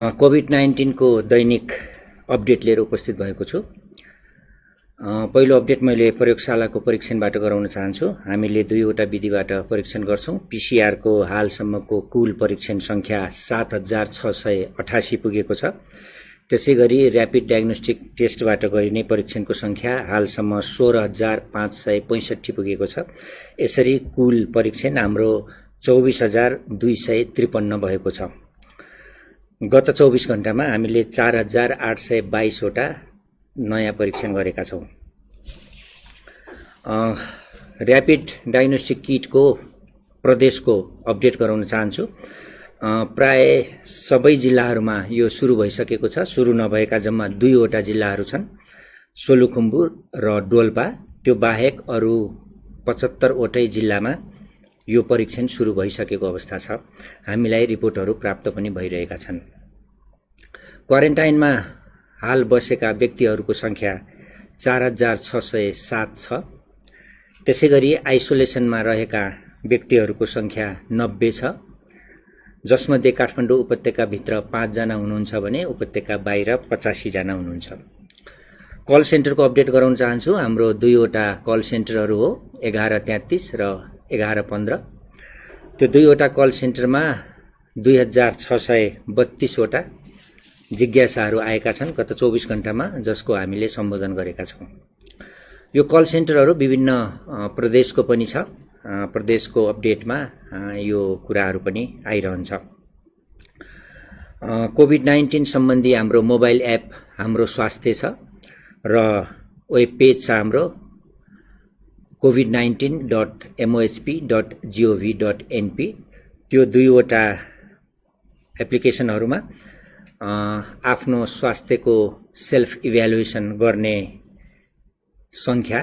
COVID-19 को दैनिक update लिएर उपस्थित भएको छु। पहिलो अपडेट मैले प्रयोगशालाको परीक्षणबाट गराउन चाहन्छु। हामीले दुईवटा विधिबाट परीक्षण गर्छौं। पीसीआर को हालसम्मको कुल परीक्षण संख्या 7688 पुगेको छ। त्यसैगरी र्यापिड डायग्नोस्टिक टेस्टबाट गरिने परीक्षणको संख्या हालसम्म 16565 पुगेको छ। यसरी कुल परीक्षण हाम्रो 24253 भएको छ। गत 24 घण्टामा हामीले 4822 वटा नयाँ परीक्षण गरेका छौं। र्यापिड डायग्नोस्टिक किटको प्रदेशको अपडेट गराउन चाहन्छु। प्राय सबै जिल्लाहरूमा यो सुरु भइसकेको छ। सुरु नभएका जम्मा 2 वटा जिल्लाहरू छन्, सोलुखुम्बु र डोल्पा। त्यो बाहेक अरु 75 वटै जिल्लामा यो परीक्षण सुरु भइसकेको अवस्था छ। हामीलाई रिपोर्टहरू प्राप्त पनि भइरहेका छन्। क्वारेन्टाइनमा हाल बसेका व्यक्तिहरूको संख्या 4607 छ। त्यसैगरी आइसोलेसनमा रहेका व्यक्तिहरूको संख्या 90 छ, जसमध्ये काठमाडौँ उपत्यका भित्र 5 जना हुनुहुन्छ भने उपत्यका बाहिर 85 जना हुनुहुन्छ। कल सेन्टरको अपडेट गराउन चाहन्छु। हाम्रो 2 वटा कल सेन्टरहरू हो, 1133 र 1115। त्यो 2 वटा कल सेन्टरमा 2632 वटा जिज्ञासाहरू आएका छन् गत 24 घण्टामा, जसको हामीले सम्बोधन गरेका छौं। यो कल सेन्टरहरू विभिन्न प्रदेशको पनि छ। प्रदेशको अपडेटमा यो कुराहरू पनि आइरहन्छ। कोभिड-19 सम्बन्धी हाम्रो मोबाइल एप हाम्रो स्वास्थ्य छ र वेब पेज छ हाम्रो covid19.mohp.gov.np। त्यो 2 वटा एप्लिकेसनहरूमा आफ्नो स्वास्थ्यको सेल्फ इभ्यालुएसन गर्ने संख्या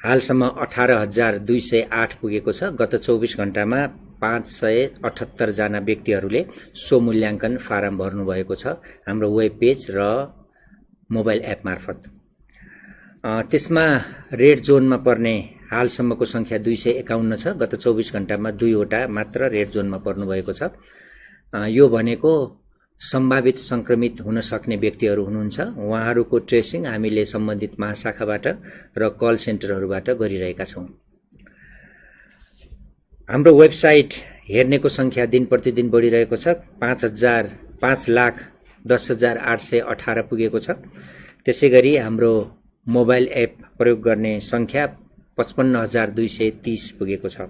हालसम्म 18208 पुगेको छ। गत 24 घण्टामा 578 जना व्यक्तिहरूले सो मूल्याङ्कन फारम भर्नुभएको छ हाम्रो वेब पेज र मोबाइल एप मार्फत। त्यसमा रेड जोनमा पर्ने हालसम्मको संख्या 251 छ। गत 24 घण्टामा 2 वटा मात्र रेड जोनमा पर्नु भएको छ। यो भनेको सम्भावित संक्रमित हुन सक्ने व्यक्तिहरू हुनुहुन्छ। उहाँहरूको ट्रेसिङ हामीले सम्बन्धित महाशाखाबाट र कल सेन्टरहरूबाट गरिरहेका छौं। हाम्रो वेबसाइट हेर्नेको संख्या दिन प्रतिदिन बढिरहेको छ। 5,10,818 पुगेको छ। त्यसैगरी हाम्रो मोबाइल एप प्रयोग गर्ने संख्या 55,230 पुगेको छ।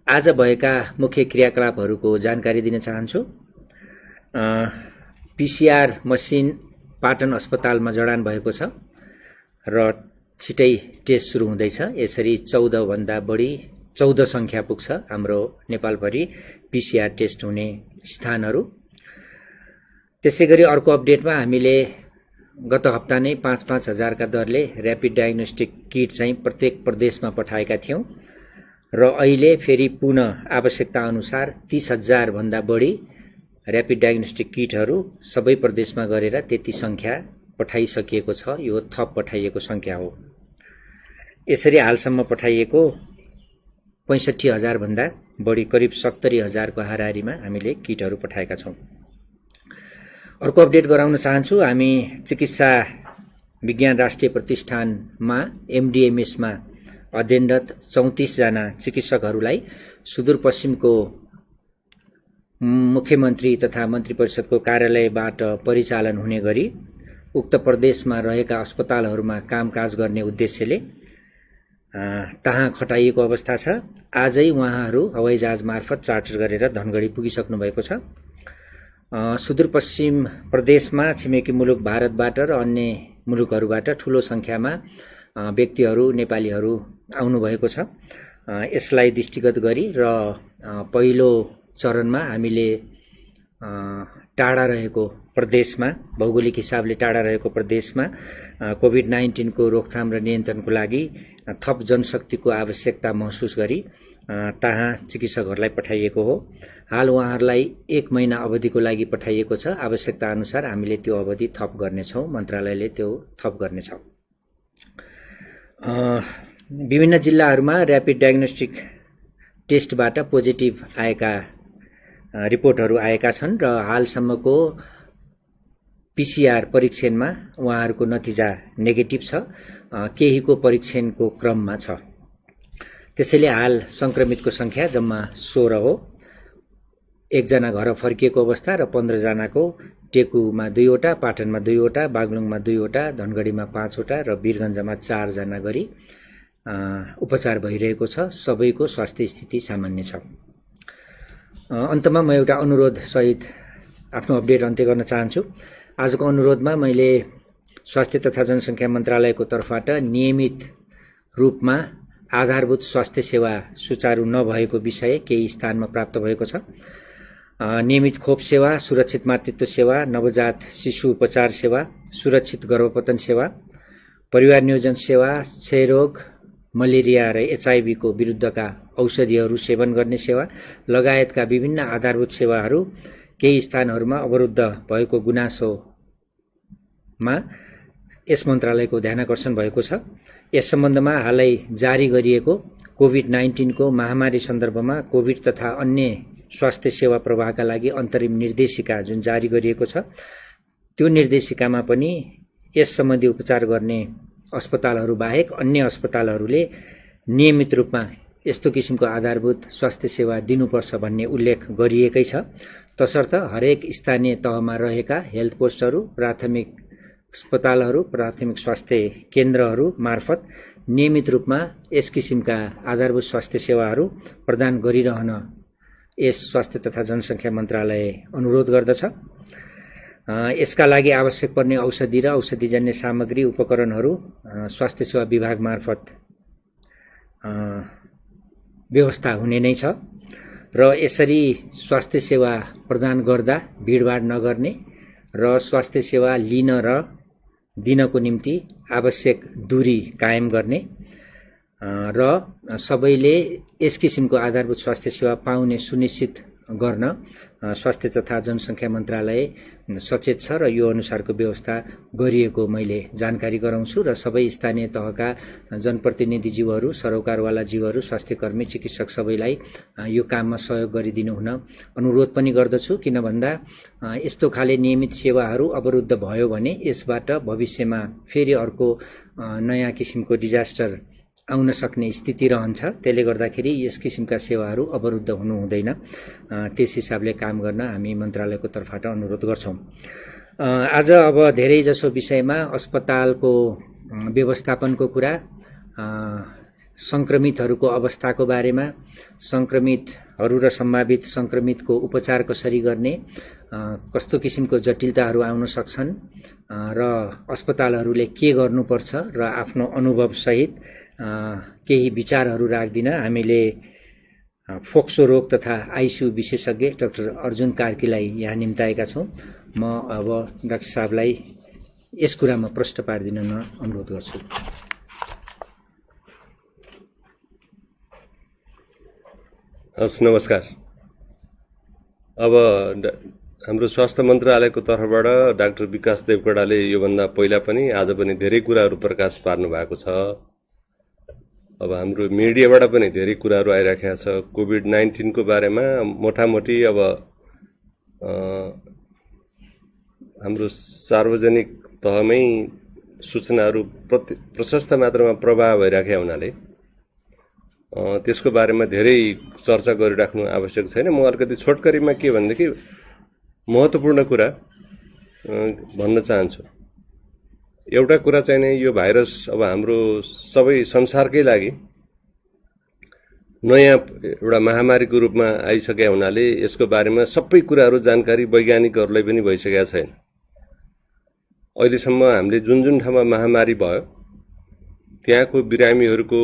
आज भएका मुख्य क्रियाकलापहरूको जानकारी दिन चाहन्छु। पीसीआर मसिन पाटन अस्पतालमा जडान भएको छ र छिटै टेस्ट सुरु हुँदैछ। यसरी 14 भन्दा बढी 14 संख्या पुग्छ हाम्रो नेपालभरि पीसीआर टेस्ट हुने स्थानहरू। त्यसैगरी अर्को अपडेटमा हामीले गत हप्ता नै 5-5 हजारका दरले र्यापिड डायग्नोस्टिक किट चाहिँ प्रत्येक प्रदेशमा पठाएका थियौं र अहिले फेरि पुनः आवश्यकता अनुसार 30,000 भन्दा बढी र्यापिड डायग्नोस्टिक किटहरू सबै प्रदेशमा गरेर त्यति संख्या पठाइसकिएको छ। यो थप पठाइएको संख्या हो। यसरी हालसम्म पठाइएको 65,000 भन्दा बढी करिब 70,000 को हाराहारीमा हामीले किटहरू पठाएका छौं। अर्को अपडेट गराउन चाहन्छु। हामी चिकित्सा विज्ञान राष्ट्रिय प्रतिष्ठानमा एमडीएमएसमा अध्ययनरत 34 जना चिकित्सकहरूलाई सुदूरपश्चिमको मुख्यमन्त्री तथा मन्त्री परिषदको कार्यालयबाट परिचालन हुने गरी उक्त प्रदेशमा रहेका अस्पतालहरूमा कामकाज गर्ने उद्देश्यले तहाँ खटाइएको अवस्था छ। आजै उहाँहरू हवाईजहाज मार्फत चार्टर गरेर धनगढी पुगिसक्नु भएको छ। सुदूरपश्चिम प्रदेशमा छिमेकी मुलुक भारतबाट र अन्य मुलुकहरूबाट ठूलो संख्यामा व्यक्तिहरू नेपालीहरू आउनु भएको छ। यसलाई दृष्टिगत गरी र पहिलो चरणमा हामीले टाढा रहेको प्रदेशमा, भौगोलिक हिसाबले टाढा रहेको प्रदेशमा कोभिड-19 को रोकथाम र नियन्त्रणको लागि थप जनशक्तिको आवश्यकता महसुस गरी तहाँ चिकित्सकहरूलाई पठाइएको हो। हाल उहाँहरूलाई 1 महिना अवधिको लागि पठाइएको छ। आवश्यकता अनुसार हामीले त्यो अवधि थप गर्नेछौं। मन्त्रालयले त्यो थप गर्नेछ। विभिन्न जिल्लाहरूमा र्यापिड डायग्नोस्टिक टेस्टबाट पोजिटिभ आएका रिपोर्टहरू आएका छन् र हालसम्मको पीसीआर परीक्षणमा उहाँहरूको नतिजा नेगेटिभ छ, केहीको परीक्षणको क्रममा छ। त्यसैले हाल संक्रमितको संख्या जम्मा 16 हो। 1 जना घर फर्किएको अवस्था र 15 जनाको टेकुमा 2 वटा, पाटनमा 2 वटा, बागलुङमा 2 वटा, धनगढीमा 5 वटा र वीरगञ्जमा 4 जना गरी उपचार भइरहेको छ। सबैको स्वास्थ्य स्थिति सामान्य छ। अन्तमा म एउटा अनुरोध सहित आफ्नो अपडेट अन्त्य गर्न चाहन्छु। आजको अनुरोधमा मैले स्वास्थ्य तथा जनसङ्ख्या मन्त्रालयको तर्फबाट नियमित रूपमा आधारभूत स्वास्थ्य सेवा सुचारू नभएको विषय केही स्थानमा प्राप्त भएको छ। नियमित खोप सेवा, सुरक्षित मातृत्व सेवा, नवजात शिशु उपचार सेवा, सुरक्षित गर्भपतन सेवा, परिवार नियोजन सेवा, क्षयरोग, मलेरिया र HIV को विरुद्धका औषधिहरू सेवन गर्ने सेवा लगायतका विभिन्न आधारभूत सेवाहरू केही स्थानहरूमा अवरुद्ध भएको गुनासोमा यस मन्त्रालयको ध्यानाकर्षण भएको छ। यस सम्बन्धमा हालै जारी गरिएको कोभिड-19 को महामारी सन्दर्भमा कोभिड तथा अन्य स्वास्थ्य सेवा प्रवाहका लागि अन्तरिम निर्देशिका जुन जारी गरिएको छ, त्यो निर्देशिकामा पनि यस सम्बन्धी उपचार गर्ने अस्पतालहरू बाहेक अन्य अस्पतालहरूले नियमित रूपमा यस्तो किसिमको आधारभूत स्वास्थ्य सेवा दिनुपर्छ भन्ने उल्लेख गरिएकै छ। तसर्थ हरेक स्थानीय तहमा रहेका हेल्थ पोस्टहरू, प्राथमिक अस्पतालहरू, प्राथमिक स्वास्थ्य केन्द्रहरू मार्फत नियमित रूपमा यस किसिमका आधारभूत स्वास्थ्य सेवाहरू प्रदान गरिरहन यस स्वास्थ्य तथा जनसङ्ख्या मन्त्रालय अनुरोध गर्दछ। यसका लागि आवश्यक पर्ने औषधि र औषधिजन्य सामग्री उपकरणहरू स्वास्थ्य सेवा विभाग मार्फत व्यवस्था हुने नै छ र यसरी स्वास्थ्य सेवा प्रदान गर्दा भिडभाड नगर्ने र स्वास्थ्य सेवा लिन र दिनको निम्ति आवश्यक दूरी कायम गर्ने र सबैले यस किसिमको आधारभूत स्वास्थ्य सेवा पाउने सुनिश्चित गर्न स्वास्थ्य तथा जनसङ्ख्या मन्त्रालय सचेत छ र यो अनुसारको व्यवस्था गरिएको मैले जानकारी गराउँछु र सबै स्थानीय तहका जनप्रतिनिधिज्यूहरू, सरोकारवाला जीवहरू, स्वास्थ्य कर्मी, चिकित्सक सबैलाई यो काममा सहयोग गरिदिनु हुन अनुरोध पनि गर्दछु। किन भन्दा यस्तो खाले नियमित सेवाहरू अवरुद्ध भयो भने यसबाट भविष्यमा फेरि अर्को नयाँ किसिमको डिजास्टर आउन सक्ने स्थिति रहन्छ। त्यसले गर्दाखेरि यस किसिमका सेवाहरू अवरुद्ध हुनु हुँदैन। त्यस हिसाबले काम गर्न हामी मन्त्रालयको तर्फबाट अनुरोध गर्छौं। आज अब धेरै जसो विषयमा अस्पतालको व्यवस्थापनको कुरा, संक्रमितहरूको अवस्थाको बारेमा, संक्रमितहरू र सम्भावित संक्रमितको उपचार कसरी गर्ने, कस्तो किसिमको जटिलताहरू आउन सक्छन् र अस्पतालहरूले के गर्नुपर्छ र आफ्नो अनुभव सहित केही विचारहरू राख्दिन हामीले फोक्सो रोग तथा आइसियु विशेषज्ञ डाक्टर अर्जुन कार्कीलाई यहाँ निम्ताएका छौं। म अब डाक्टर साहबलाई यस कुरामा प्रश्न पारिदिन अनुरोध गर्छु। नमस्कार। अब हाम्रो स्वास्थ्य मन्त्रालयको तर्फबाट डाक्टर विकास देवकोटाले योभन्दा पहिला पनि आज पनि धेरै कुराहरू प्रकाश पार्नु भएको छ। अब हाम्रो मिडियाबाट पनि धेरै कुराहरू आइराखेका छ। कोभिड-19 को बारेमा मोटामोटी अब हाम्रो सार्वजनिक तहमै सूचनाहरू प्रशस्त मात्रामा प्रवाह भइराखेका हुनाले त्यसको बारेमा धेरै चर्चा गरिराख्नु आवश्यक छैन। म अलिकति छोटकरीमा के भनेदेखि महत्त्वपूर्ण कुरा भन्न चाहन्छु। एउटा कुरा चाहिँ नै यो भाइरस अब हाम्रो सबै संसारकै लागि नयाँ एउटा महामारीको रूपमा आइसकेका हुनाले यसको बारेमा सबै कुराहरू जानकारी वैज्ञानिकहरूलाई पनि भइसकेका छैन। अहिलेसम्म हामीले जुन जुन ठाउँमा महामारी भयो त्यहाँको बिरामीहरूको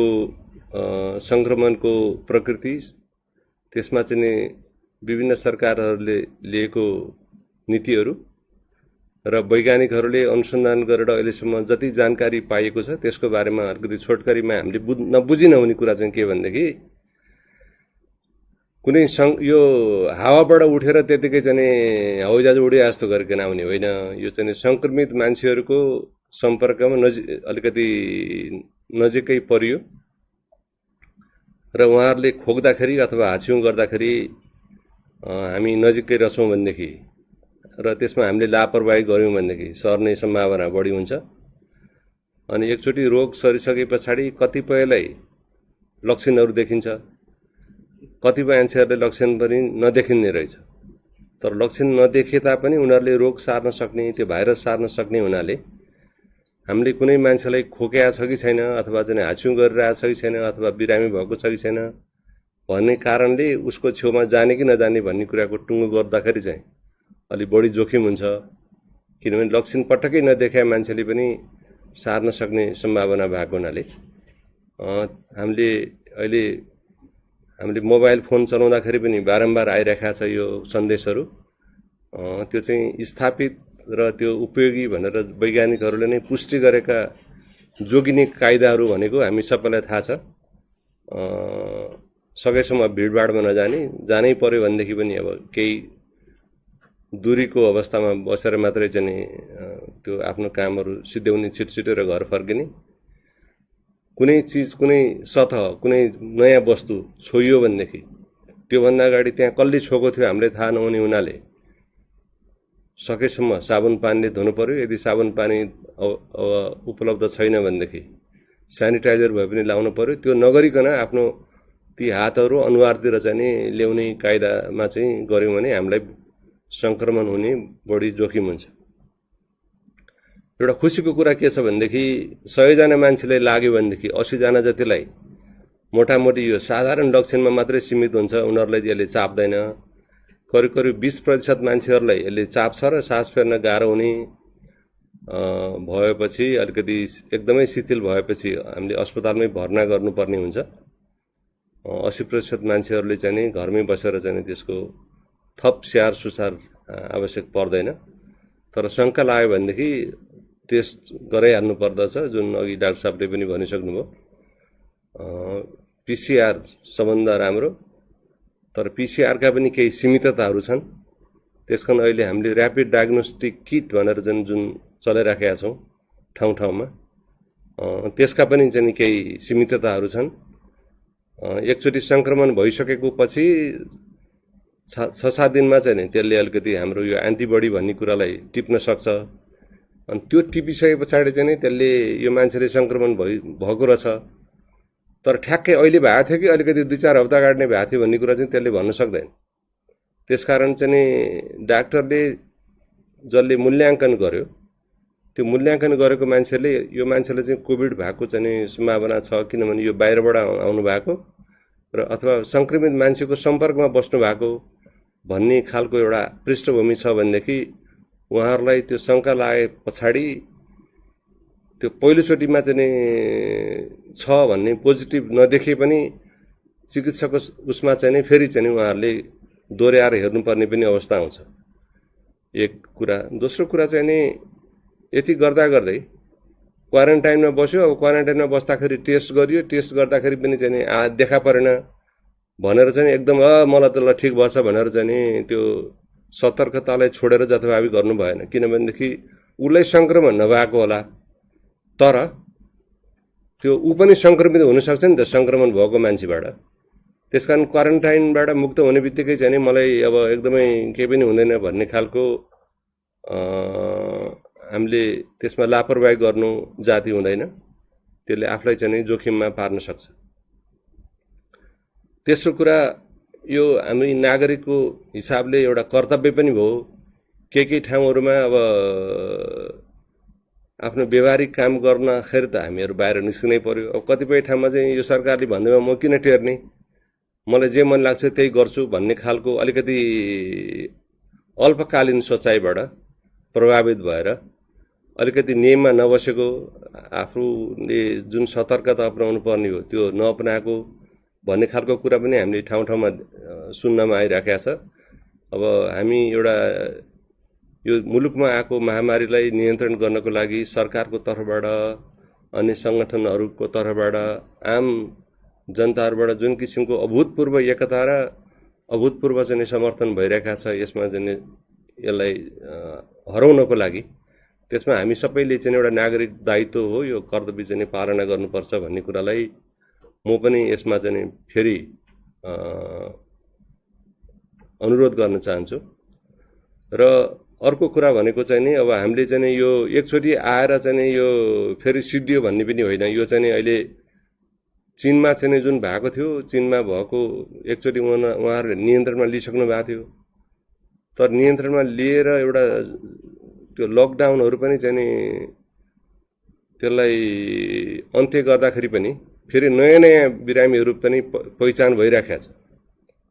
संक्रमणको प्रकृति, त्यसमा चाहिँ विभिन्न सरकारहरूले लिएको नीतिहरू र वैज्ञानिकहरूले अनुसन्धान गरेर अहिलेसम्म जति जानकारी पाइएको छ त्यसको बारेमा अलिकति छोटकरीमा हामीले नबुझी नहुने कुरा चाहिँ के भनेदेखि कुनै यो हावाबाट उठेर त्यतिकै चाहिँ हवाईजहाज उडे जस्तो गरिकन आउने होइन। यो चाहिँ संक्रमित मान्छेहरूको सम्पर्कमा अलिकति नजिकै परियो र उहाँहरूले खोक्दाखेरि अथवा हाछ्यौं गर्दाखेरि हामी नजिकै रहेछौँ भनेदेखि र त्यसमा हामीले लापरवाही गऱ्यौँ भनेदेखि सर्ने सम्भावना बढी हुन्छ। अनि एकचोटि रोग सरिसके पछाडि कतिपयलाई लक्षणहरू देखिन्छ, कतिपय मान्छेहरूले लक्षण पनि नदेखिने रहेछ। तर लक्षण नदेखे तापनि उनीहरूले रोग सार्न सक्ने, त्यो भाइरस सार्न सक्ने हुनाले हामीले कुनै मान्छेलाई खोकेको छ कि छैन, अथवा चाहिँ हाछ्यौँ गरिरहेको छ कि छैन, अथवा बिरामी भएको छ कि छैन भन्ने कारणले उसको छेउमा जाने कि नजाने भन्ने कुराको टुङ्गो गर्दाखेरि चाहिँ अलि बढी जोखिम हुन्छ। किनभने लक्षण पटक्कै नदेखाए मान्छेले पनि सार्न सक्ने सम्भावना भएको हुनाले हामीले मोबाइल फोन चलाउँदाखेरि पनि बारम्बार आइरहेको छ यो सन्देशहरू। त्यो चाहिँ स्थापित र त्यो उपयोगी भनेर वैज्ञानिकहरूले नै पुष्टि गरेका जोगिने कायदाहरू भनेको हामी सबैलाई थाहा छ। सकेसम्म भिडभाडमा नजाने, जानै पर्यो भनेदेखि पनि अब केही दूरीको अवस्थामा बसेर मात्रै चाहिँ त्यो आफ्नो कामहरू सिध्याउने, छिटछिटो र घर फर्किने। कुनै चिज, कुनै सतह, कुनै नयाँ वस्तु छोइयो भनेदेखि त्योभन्दा अगाडि त्यहाँ कसले छोएको थियो हामीलाई थाहा नहुने हुनाले सकेसम्म साबुन पानीले धुनु पर्यो। यदि साबुन पानी उपलब्ध छैन भनेदेखि सेनिटाइजर भए पनि लाउनु पर्यो। त्यो नगरिकन आफ्नो ती हातहरू अनुहारतिर चाहिँ ल्याउने कायदामा चाहिँ गऱ्यौँ भने हामीलाई सङ्क्रमण हुने बढी जोखिम हुन्छ। एउटा खुसीको कुरा के छ भनेदेखि 100 जना मान्छेलाई लाग्यो भनेदेखि 80 जना जतिलाई मोटामोटी यो साधारण लक्षणमा मात्रै सीमित हुन्छ, उनीहरूलाई यसले चाप्दैन। करिब करिब 20% मान्छेहरूलाई यसले चाप्छ र सास फेर्न गाह्रो हुने भएपछि, अलिकति एकदमै शिथिल भएपछि हामीले अस्पतालमै भर्ना गर्नुपर्ने हुन्छ। 80% मान्छेहरूले चाहिँ घरमै बसेर चाहिँ त्यसको थप स्याहार सुसार आवश्यक पर्दैन। तर शङ्का लाग्यो भनेदेखि टेस्ट गराइहाल्नु पर्दछ, जुन अघि डाक्टर साहबले पनि भनिसक्नुभयो। पिसिआर सबभन्दा राम्रो, तर पिसिआरका पनि केही सीमितताहरू छन्। त्यसकारण अहिले हामीले ऱ्यापिड डायग्नोस्टिक किट भनेर जुन चलाइराखेका छौँ ठाउँ ठाउँमा, त्यसका पनि चाहिँ केही सीमितताहरू छन्। एकचोटि सङ्क्रमण भइसकेको पछि 6-7 दिनमा चाहिँ त्यसले अलिकति हाम्रो यो एन्टिबडी भन्ने कुरालाई टिप्न सक्छ। अनि त्यो टिपिसके पछाडि चाहिँ त्यसले यो मान्छेले सङ्क्रमण भएको रहेछ, तर ठ्याक्कै अहिले भएको थियो कि अलिकति 2-4 हप्ता अगाडि नै भएको थियो भन्ने कुरा चाहिँ त्यसले भन्न सक्दैन। त्यसकारण चाहिँ डाक्टरले जसले मूल्याङ्कन गर्यो, त्यो मूल्याङ्कन गरेको मान्छेले यो मान्छेले चाहिँ कोभिड भएको चाहिँ सम्भावना छ, किनभने यो बाहिरबाट आउनु भएको र अथवा सङ्क्रमित मान्छेको सम्पर्कमा बस्नु भएको भन्ने खालको एउटा पृष्ठभूमि छ भनेदेखि उहाँहरूलाई त्यो शङ्का लागे पछाडि त्यो पहिलोचोटिमा चाहिँ छ भन्ने पोजिटिभ नदेखे पनि चिकित्साको उसमा चाहिँ फेरि चाहिँ उहाँहरूले दोहोऱ्याएर हेर्नुपर्ने पनि अवस्था आउँछ। एक कुरा। दोस्रो कुरा चाहिँ नि यति गर्दा गर्दै क्वारेन्टाइनमा बस्यो। अब क्वारेन्टाइनमा बस्दाखेरि टेस्ट गरियो, टेस्ट गर्दाखेरि पनि चाहिँ देखा परेन भनेर चाहिँ एकदम मलाई त ल ठिक भएछ भनेर चाहिँ त्यो सतर्कतालाई छोडेर जथाभावी गर्नु भएन। किनभनेदेखि उसलाई सङ्क्रमण नभएको होला, तर त्यो ऊ पनि सङ्क्रमित हुनसक्छ नि त सङ्क्रमण भएको मान्छेबाट। त्यसकारण क्वारेन्टाइनबाट मुक्त हुने बित्तिकै चाहिँ मलाई अब एकदमै केही पनि हुँदैन भन्ने खालको हामीले त्यसमा लापरवाही गर्नु जाति हुँदैन। त्यसले आफूलाई चाहिँ जोखिममा पार्न सक्छ। तेस्रो कुरा, यो हामी नागरिकको हिसाबले एउटा कर्तव्य पनि भयो। केही ठाउँहरूमा अब आफ्नो व्यवहारिक काम गर्नखेरि त हामीहरू बाहिर निस्किनै पर्यो। अब कतिपय ठाउँमा चाहिँ यो सरकारले भन्दैमा म किन टेर्ने, मलाई जे मन लाग्छ त्यही गर्छु भन्ने खालको अलिकति अल्पकालीन सोचाइबाट प्रभावित भएर अलिकति नियममा नबसेको, आफूले जुन सतर्कता अपनाउनु पर्ने हो त्यो नअपनाएको भन्ने खालको कुरा पनि हामीले ठाउँ ठाउँमा सुन्नमा आइराखेको छ। अब हामी एउटा यो मुलुकमा आएको महामारीलाई नियन्त्रण गर्नको लागि सरकारको तर्फबाट, अन्य सङ्गठनहरूको तर्फबाट, आम जनताहरूबाट जुन किसिमको अभूतपूर्व एकता र अभूतपूर्व चाहिँ समर्थन भइरहेका छ, यसमा चाहिँ यसलाई हराउनको लागि त्यसमा हामी सबैले चाहिँ एउटा नागरिक दायित्व हो, यो कर्तव्य चाहिँ पालना गर्नुपर्छ भन्ने कुरालाई म पनि यसमा चाहिँ फेरि अनुरोध गर्न चाहन्छु। र अर्को कुरा भनेको चाहिँ नि अब हामीले चाहिँ नि यो एकचोटि आएर चाहिँ नि यो फेरि सिद्धियो भन्ने पनि होइन। यो चाहिँ नि अहिले चीनमा चाहिँ नि जुन भएको थियो, चीनमा भएको एकचोटि उहाँहरूले नियन्त्रणमा लिइसक्नु भएको थियो। तर नियन्त्रणमा लिएर एउटा त्यो लकडाउनहरू पनि चाहिँ नि त्यसलाई अन्त्य गर्दाखेरि पनि फेरि नयाँ नयाँ बिरामीहरू पनि पहिचान भइराखेको छ।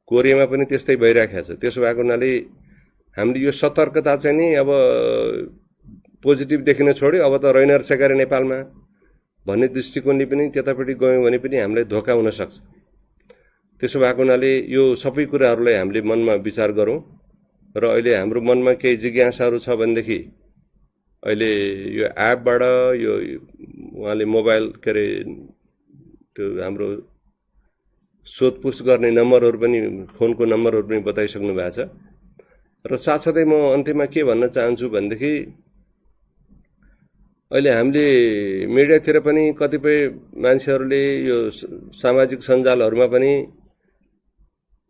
कोरियामा पनि त्यस्तै भइराखेको छ। त्यसो भएको हुनाले हामीले यो सतर्कता चाहिँ नि अब पोजिटिभ देखिन छोड्यो, अब त रहेन रहेछ गरे नेपालमा भन्ने दृष्टिकोणले पनि त्यतापट्टि गयौँ भने पनि हामीलाई धोका हुन सक्छ। त्यसो भएको हुनाले यो सबै कुराहरूलाई हामीले मनमा विचार गरौँ। र अहिले हाम्रो मनमा केही जिज्ञासाहरू छ भनेदेखि अहिले यो एपबाट यो उहाँले मोबाइल के अरे त्यो हाम्रो सोधपुछ गर्ने नम्बरहरू पनि, फोनको नम्बरहरू पनि बताइसक्नु भएको छ। र साथसाथै म अन्त्यमा के भन्न चाहन्छु भनेदेखि अहिले हामीले मिडियातिर पनि कतिपय मान्छेहरूले यो सामाजिक सञ्जालहरूमा पनि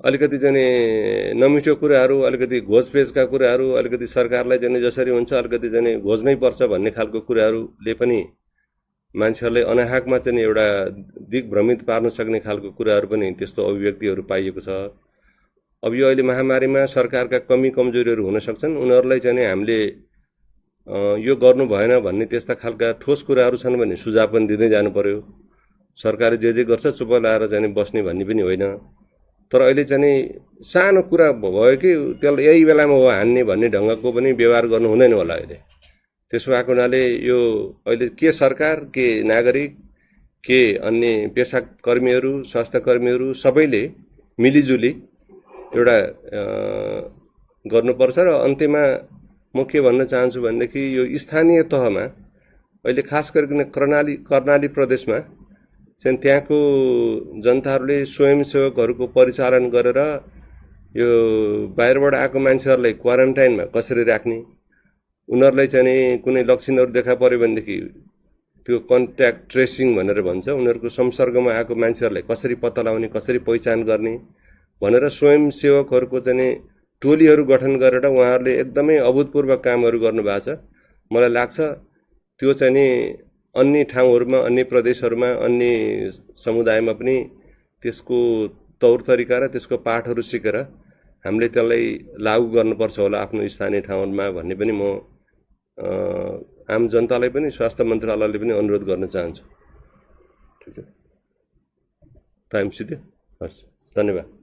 अलिकति चाहिँ नमिठो कुराहरू, अलिकति घोजपेचका कुराहरू, अलिकति सरकारलाई चाहिँ जसरी हुन्छ अलिकति चाहिँ घोज्नै पर्छ भन्ने खालको कुराहरूले पनि मान्छेहरूलाई अनाहकमा चाहिँ एउटा दिग्भ्रमित पार्न सक्ने खालको कुराहरू पनि त्यस्तो अभिव्यक्तिहरू पाइएको छ। अब यो अहिले महामारीमा सरकारका कमी कमजोरीहरू हुन सक्छन्, उनीहरूलाई चाहिँ हामीले यो गर्नु भएन भन्ने त्यस्ता खालका ठोस कुराहरू छन् भने सुझाव पनि दिँदै जानु पर्यो। सरकारले जे गर्छ चुप लाएर चाहिँ बस्ने भन्ने पनि होइन। तर अहिले चाहिँ सानो कुरा भयो कि त्यसलाई यही बेलामा हो हान्ने भन्ने ढङ्गको पनि व्यवहार गर्नु हुँदैन होला अहिले। त्यसो भएको हुनाले यो अहिले के सरकार, के नागरिक, के अन्य पेसाकर्मीहरू, स्वास्थ्य कर्मीहरू सबैले मिलिजुली एउटा गर्नुपर्छ। र अन्त्यमा म के भन्न चाहन्छु भनेदेखि यो स्थानीय तहमा अहिले खास गरिकन कर्णाली प्रदेशमा चाहिँ त्यहाँको जनताहरूले स्वयंसेवकहरूको परिचालन गरेर यो बाहिरबाट आएको मान्छेहरूलाई क्वारेन्टाइनमा कसरी राख्ने, उनीहरूलाई चाहिँ कुनै लक्षणहरू देखा पर्यो भनेदेखि त्यो कन्ट्याक्ट ट्रेसिङ भनेर भन्छ, उनीहरूको संसर्गमा आएको मान्छेहरूलाई कसरी पत्ता लगाउने, कसरी पहिचान गर्ने भनेर स्वयंसेवकहरूको चाहिँ टोलीहरू गठन गरेर उहाँहरूले एकदमै अभूतपूर्व कामहरू गर्नुभएको छ। मलाई लाग्छ त्यो चाहिँ अन्य ठाउँहरूमा, अन्य प्रदेशहरूमा, अन्य समुदायमा पनि त्यसको तौर तरिका र त्यसको पाठहरू सिकेर हामीले त्यसलाई लागू गर्नुपर्छ होला आफ्नो स्थानीय ठाउँमा भन्ने पनि म आम जनतालाई पनि स्वास्थ्य मन्त्रालयले पनि अनुरोध गर्न चाहन्छु। ठिक छ, टाइम सिद्धियो। हस्, धन्यवाद।